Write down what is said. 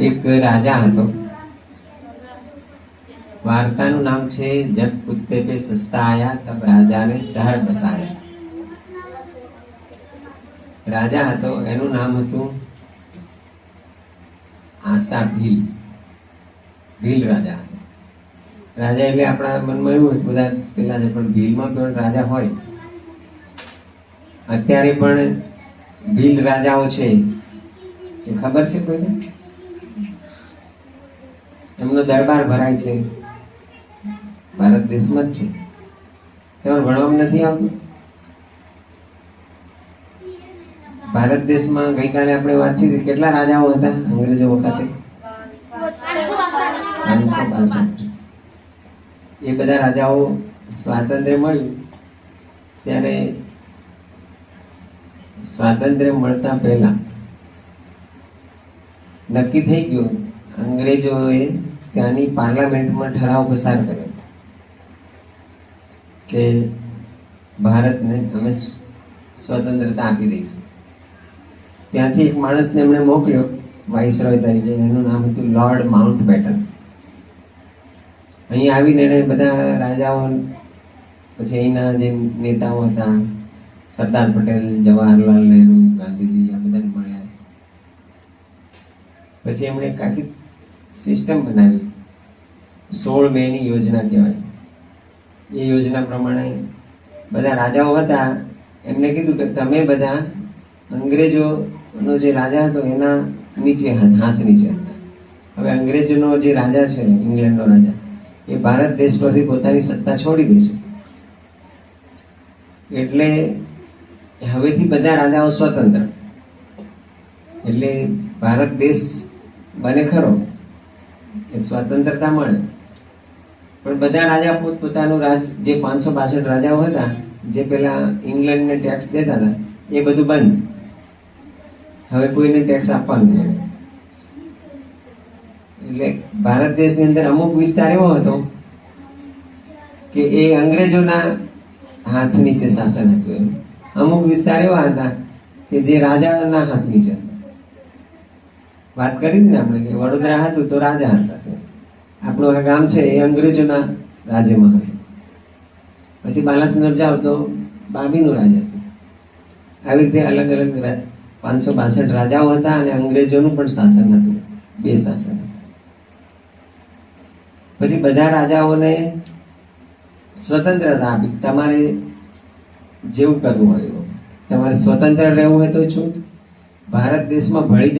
એક રાજા હતો. વાર્તાનું નામ છે જબ કુત્તે પે સસ્તા આયા તબ રાજાને શહેર બસાયા. રાજા હતો, એનું નામ હતું આશા ભીલ. ભીલ રાજા હતો. રાજા એટલે આપણા મનમાં એવું હોય બધા પેલા છે, પણ ભીલમાં પણ રાજા હોય. અત્યારે પણ ભીલ રાજાઓ છે એ ખબર છે કોઈને? એમનો દરબાર ભરાય છે, ભારત દેશમાં જ છે. તમારે ભણવામાં નથી આવતું? ભારત દેશમાં ગઈકાલે આપણે વાત થઈ કેટલા રાજાઓ હતા અંગ્રેજો વખતે? 562. એ બધા રાજાઓ સ્વાતંત્ર્ય મળ્યું ત્યારે સ્વાતંત્ર્ય મળતા પહેલા નક્કી થઈ ગયું, અંગ્રેજોએ ત્યાંની પાર્લામેન્ટમાં ઠરાવ પસાર કર્યો કે ભારતને અમે સ્વતંત્રતા આપી દઈશું. ત્યાંથી એક માણસને એમણે મોકલ્યો વાઇસરોય તરીકે. એનું નામ હતું લોર્ડ માઉન્ટબેટન. અહીં આવીને એને બધા રાજાઓ, પછી અહીંના જે નેતાઓ હતા, સરદાર પટેલ, જવાહરલાલ નહેરુ, ગાંધીજી, આ બધાને મળ્યા. પછી એમણે એક આખી સિસ્ટમ બનાવી. 16 મેની યોજના કહેવાય. એ યોજના પ્રમાણે બધા રાજાઓ હતા એમને કીધું કે તમે બધા અંગ્રેજોનો જે રાજા હતો એના નીચે હાથ નીચે હતા. હવે અંગ્રેજોનો જે રાજા છે, ઇંગ્લેન્ડનો રાજા, એ ભારત દેશ પરથી પોતાની સત્તા છોડી દેશે. એટલે હવેથી બધા રાજાઓ સ્વતંત્ર. એટલે ભારત દેશ બને ખરો, એ સ્વતંત્રતા મળે, પણ બધા રાજા પોતપોતાનું રાજ, જે 562 રાજાઓ હતા જે પેલા ઇંગ્લેન્ડને ટેક્સ દેતા હતા, એ બધું બંધ. હવે કોઈને ટેક્સ આપવાનું નહીં. એટલે ભારત દેશની અંદર અમુક વિસ્તાર એવો હતો કે એ અંગ્રેજોના હાથ નીચે શાસન હતું. એમ અમુક વિસ્તાર એવા હતા કે જે રાજાના હાથ નીચે હતા. વાત કરી ને આપણે કે વડોદરા હતું તો રાજા હતા. આપણું આ ગામ છે એ અંગ્રેજોના રાજ્યમાં હતું. પછી બાલાસિનોર જાઓ તો બાબીનું રાજ હતું. આવી રીતે અલગ અલગ 562 રાજાઓ હતા અને અંગ્રેજોનું પણ શાસન હતું, 2 શાસન. પછી બધા રાજાઓને સ્વતંત્રતા આપી. તમારે જેવું કરવું હોય, તમારે સ્વતંત્ર રહેવું હોય તો છૂટ. ભારત દેશમાં ભળી